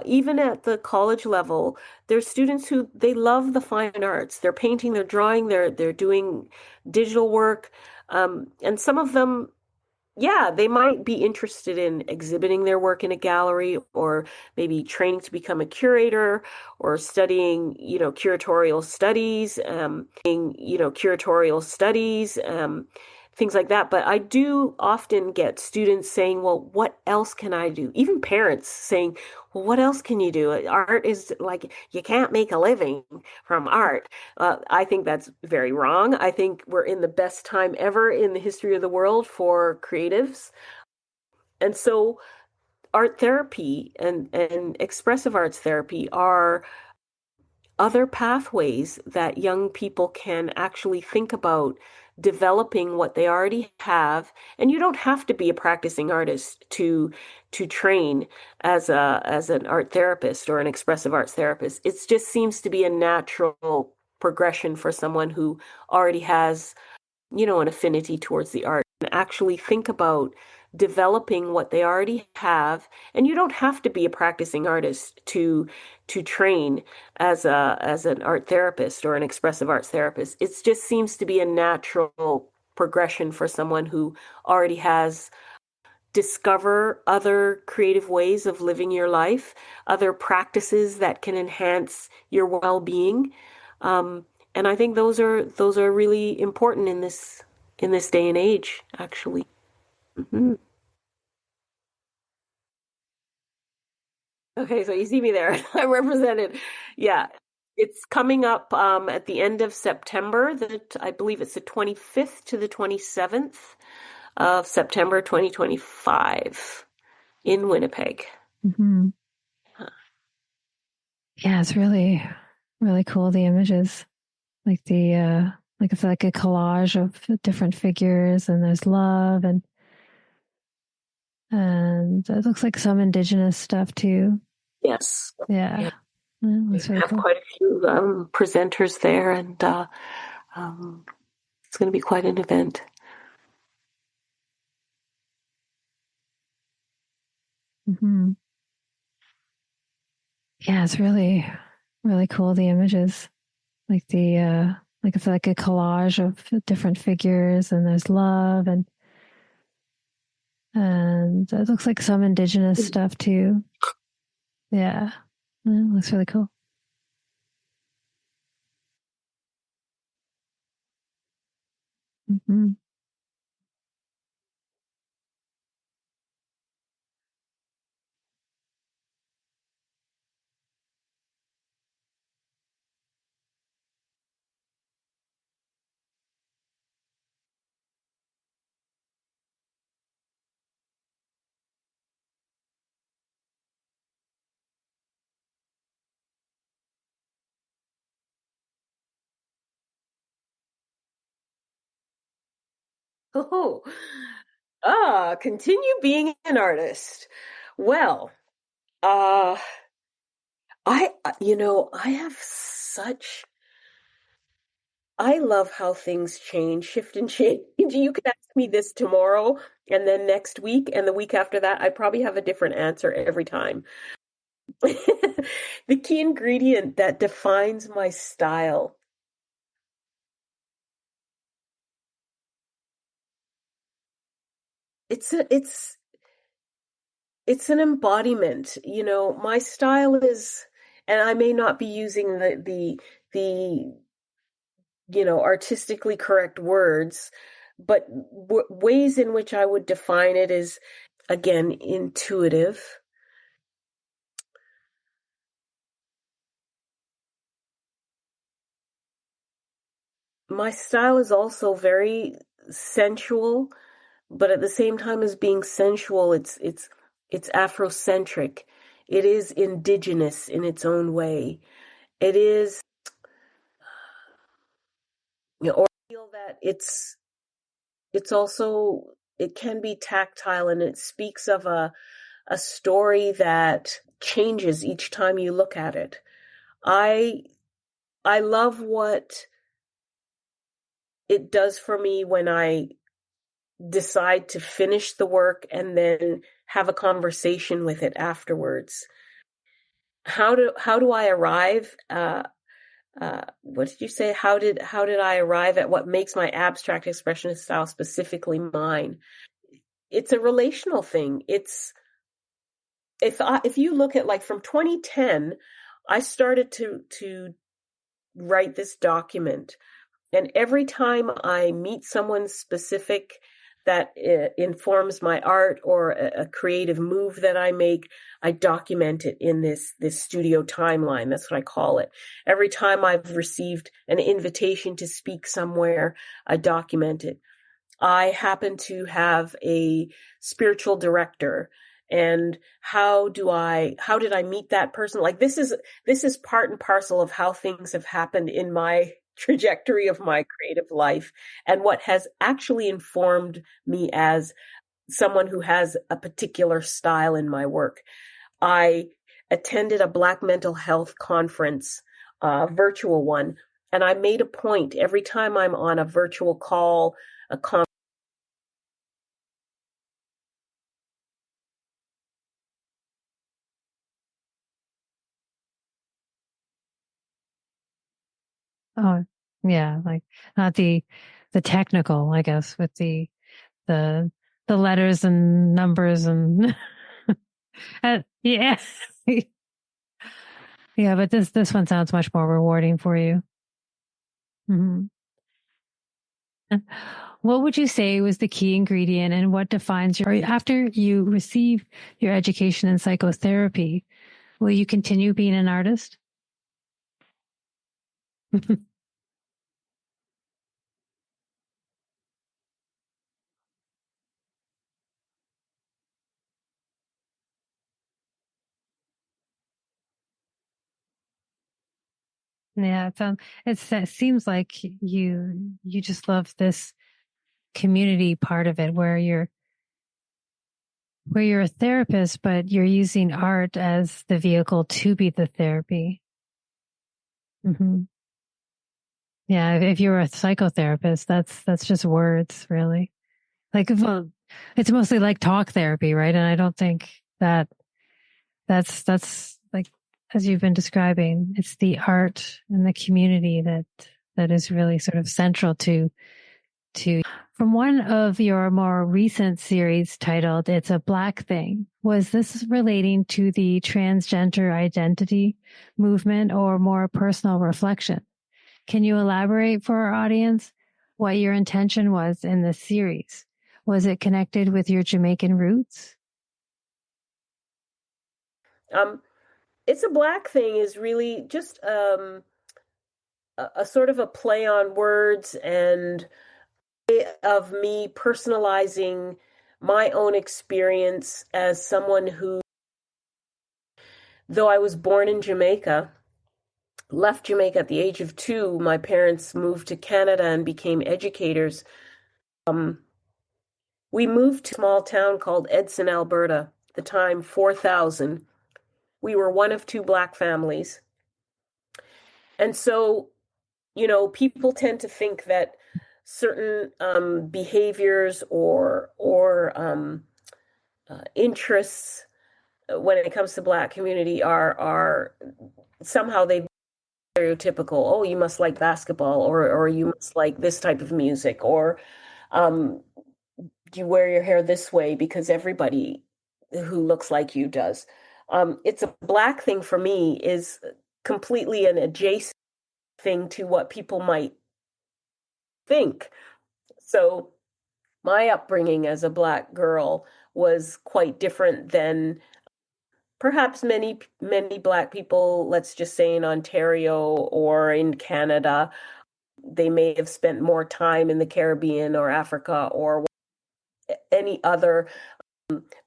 even at the college level, there's students who they love the fine arts. They're painting, they're drawing, they're doing digital work, and some of them, yeah, they might be interested in exhibiting their work in a gallery or maybe training to become a curator or studying, curatorial studies, things like that. But I do often get students saying, well, what else can I do? Even parents saying, well, what else can you do? Art is like, you can't make a living from art. I think that's very wrong. I think we're in the best time ever in the history of the world for creatives. And so art therapy and expressive arts therapy are other pathways that young people can actually think about developing what they already have. And you don't have to be a practicing artist to train as an art therapist or an expressive arts therapist. It just seems to be a natural progression for someone who already has, an affinity towards the art and actually think about developing what they already have. And you don't have to be a practicing artist to train as an art therapist or an expressive arts therapist. It just seems to be a natural progression for someone who already has discover other creative ways of living your life, other practices that can enhance your well-being. And I think those are really important in this day and age, actually. Mhm. Okay, so you see me there. I'm represented. Yeah. It's coming up at the end of September, that I believe it's the 25th to the 27th of September 2025 in Winnipeg. Hmm. Yeah, it's really, really cool. The images, like like it's like a collage of different figures, and there's love, and it looks like some indigenous stuff too. Yes. Yeah, Yeah. yeah, We that's really have cool. quite a few presenters there, and um, it's going to be quite an event. Hmm. Yeah, it's really, really cool. The images, like like it's like a collage of different figures, and there's love, and it looks like some indigenous stuff too. Yeah, yeah, looks really cool. Hmm. Oh, continue being an artist. Well, uh, I have I love how things change, shift and change. You could ask me this tomorrow and then next week and the week after that, I probably have a different answer every time. The key ingredient that defines my style, it's a, it's an embodiment. My style is, and I may not be using the artistically correct words, but ways in which I would define it is, again, intuitive. My style is also very sensual, but at the same time as being sensual, it's Afrocentric. It is indigenous in its own way. It is, or I feel that it's also, it can be tactile, and it speaks of a story that changes each time you look at it. I I love what it does for me when I decide to finish the work and then have a conversation with it afterwards. How do I arrive? What did you say? How did I arrive at what makes my abstract expressionist style specifically mine? It's a relational thing. It's if you look at, like, from 2010, I started to write this document. And every time I meet someone specific that informs my art or a creative move that I make, I document it in this studio timeline. That's what I call it. Every time I've received an invitation to speak somewhere, I document it. I happen to have a spiritual director, and how did I meet that person? Like, this is part and parcel of how things have happened in my trajectory of my creative life, and what has actually informed me as someone who has a particular style in my work. I attended a Black mental health conference, virtual one, and I made a point every time I'm on a virtual call, a conference. Oh, yeah, like not the technical, I guess, with the the letters and numbers and yeah. Yeah, but this one sounds much more rewarding for you. Hmm. What would you say was the key ingredient, and what defines your, after you receive your education in psychotherapy, will you continue being an artist? Yeah, it seems like you just love this community part of it, where you're a therapist, but you're using art as the vehicle to be the therapy. Hmm. Yeah, if you're a psychotherapist, that's just words, really. Like, well, it's mostly like talk therapy, right? And I don't think that that's like, as you've been describing, it's the art and the community that is really sort of central to. From one of your more recent series titled "It's a Black Thing," was this relating to the transgender identity movement or more personal reflection? Can you elaborate for our audience what your intention was in this series? Was it connected with your Jamaican roots? Um, it's a Black Thing is really just a sort of a play on words, and of me personalizing my own experience as someone who, though I was born in Jamaica, left Jamaica at the age of 2. My parents moved to Canada and became educators. We moved to a small town called Edson, Alberta, at the time 4,000. We were one of two Black families. And so, people tend to think that certain behaviors or interests when it comes to Black community are somehow they stereotypical. Oh, you must like basketball, or you must like this type of music, or um, you wear your hair this way because everybody who looks like you does. It's a Black thing for me is completely an adjacent thing to what people might think. So my upbringing as a Black girl was quite different than perhaps many Black people, let's just say in Ontario or in Canada. They may have spent more time in the Caribbean or Africa or any other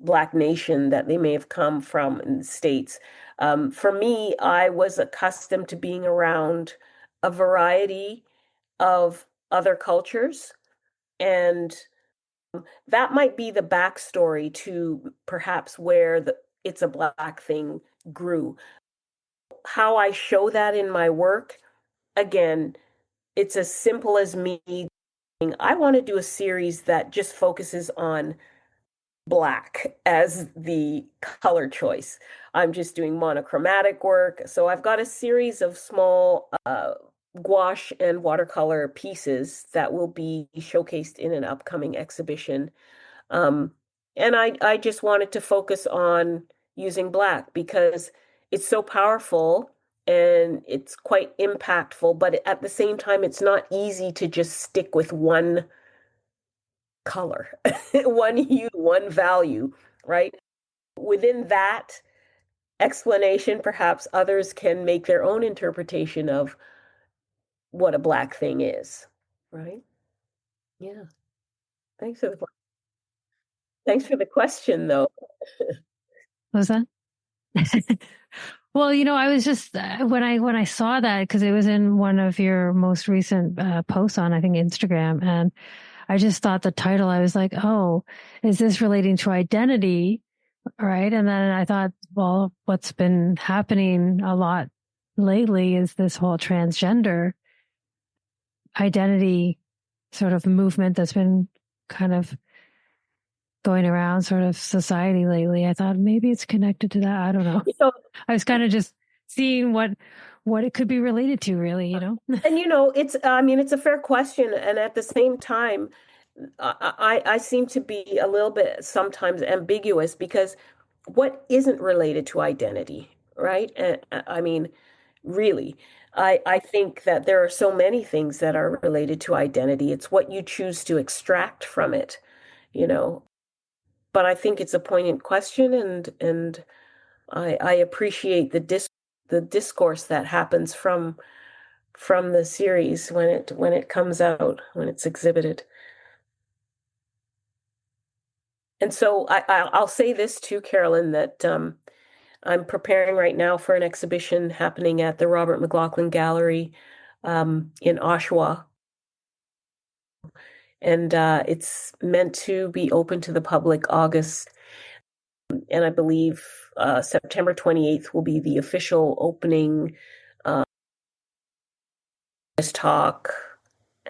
Black nation that they may have come from in the States. For me, I was accustomed to being around a variety of other cultures, and that might be the backstory to perhaps where it's a Black thing grew. How I show that in my work, again, it's as simple as me. I want to do a series that just focuses on Black as the color choice. I'm just doing monochromatic work. So I've got a series of small gouache and watercolor pieces that will be showcased in an upcoming exhibition. Um, and I just wanted to focus on using Black because it's so powerful and it's quite impactful, but at the same time, it's not easy to just stick with one color, one hue, one value, right? Within that explanation, perhaps others can make their own interpretation of what a Black thing is, right? Yeah. Thanks for the thanks for the question, though. What was that? Well, I was just when I saw that because it was in one of your most recent posts on I think Instagram, and I just thought the title. I was like, oh, is this relating to identity? Right. And then I thought, well, what's been happening a lot lately is this whole transgender identity sort of movement that's been kind of going around sort of society lately. I thought maybe it's connected to that. I don't know. So, I was kind of just seeing what it could be related to, really. and it's I mean, it's a fair question, and at the same time, I seem to be a little bit sometimes ambiguous because what isn't related to identity, right? And I mean, really, I think that there are so many things that are related to identity. It's what you choose to extract from it, you know. But I think it's a poignant question, and I appreciate the discourse that happens from the series when it comes out, when it's exhibited. And so I'll say this too, Carolyn, that I'm preparing right now for an exhibition happening at the Robert McLaughlin Gallery in Oshawa. And it's meant to be open to the public August. And I believe September 28th will be the official opening talk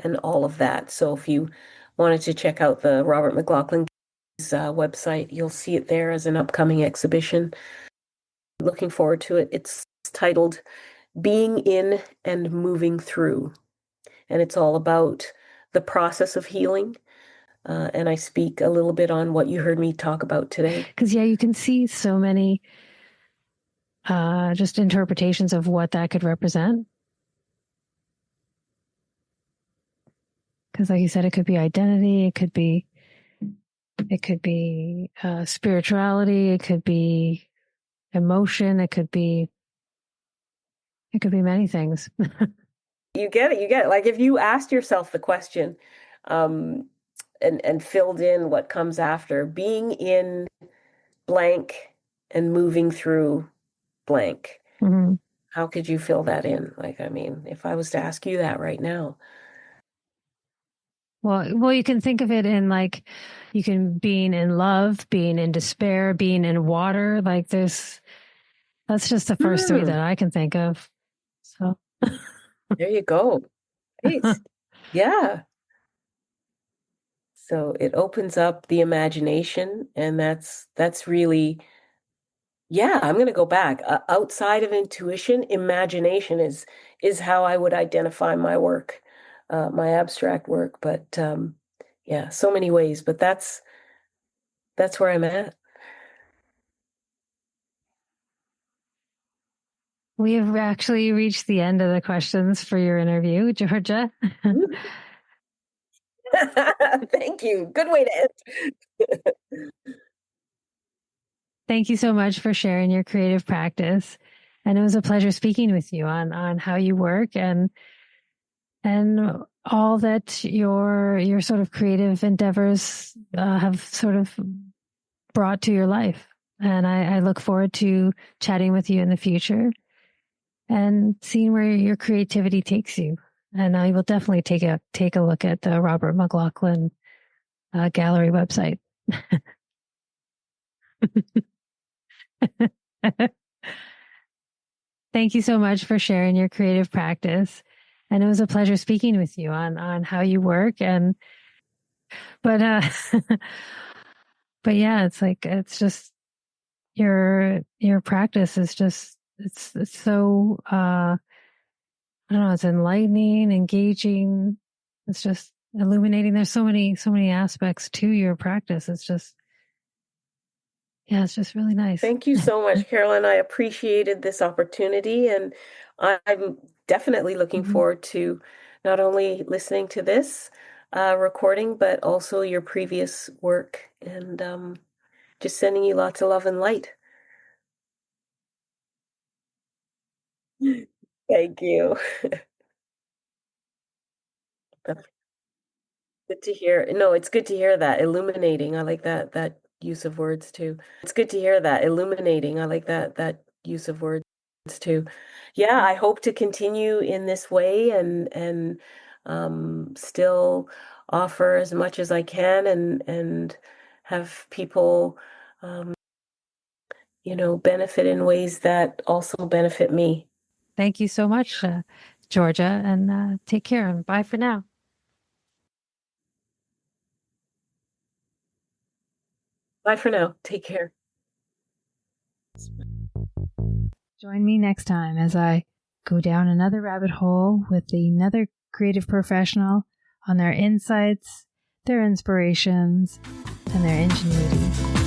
and all of that. So if you wanted to check out the Robert McLaughlin website, you'll see it there as an upcoming exhibition. Looking forward to it. It's titled Being in and Moving Through, and it's all about the process of healing. And I speak a little bit on what you heard me talk about today. Because, yeah, you can see so many just interpretations of what that could represent. Because, like you said, it could be identity, it could be spirituality, it could be emotion, it could be many things. You get it. You get it. Like if you asked yourself the question, um, and filled in what comes after, being in blank and moving through blank. Mm-hmm. How could you fill that in? Like, I mean, if I was to ask you that right now. Well, you can think of it in like, you can being in love, being in despair, being in water. Like that's just the first three Hmm, that I can think of. So, there you go. Right. Yeah. So it opens up the imagination, and that's really, yeah, I'm going to go back. Outside of intuition, imagination is how I would identify my work, my abstract work. But yeah, so many ways. But that's where I'm at. we have actually reached the end of the questions for your interview, Georgia. Thank you. Good way to end. Thank you so much for sharing your creative practice. And it was a pleasure speaking with you on how you work and all that your sort of creative endeavors have sort of brought to your life. And I look forward to chatting with you in the future and seeing where your creativity takes you. And I will definitely take a look at the Robert McLaughlin gallery website. Thank you so much for sharing your creative practice. And it was a pleasure speaking with you on how you work but but yeah, it's like it's just your practice is just it's so I don't know, it's enlightening, engaging. It's just illuminating. There's so many aspects to your practice. It's just yeah, it's just really nice. Thank you so much, Carolyn. I appreciated this opportunity, and I'm definitely looking Mhm. forward to not only listening to this recording, but also your previous work, and just sending you lots of love and light. Thank you. That's good to hear. No, it's good to hear that. Illuminating. I like that use of words too. It's good to hear that. Illuminating. I like that use of words too. Yeah, I hope to continue in this way, and still offer as much as I can, and have people benefit in ways that also benefit me. Thank you so much, Georgia, and take care and bye for now. Bye for now. Take care. Join me next time as I go down another rabbit hole with another creative professional on their insights, their inspirations, and their ingenuity.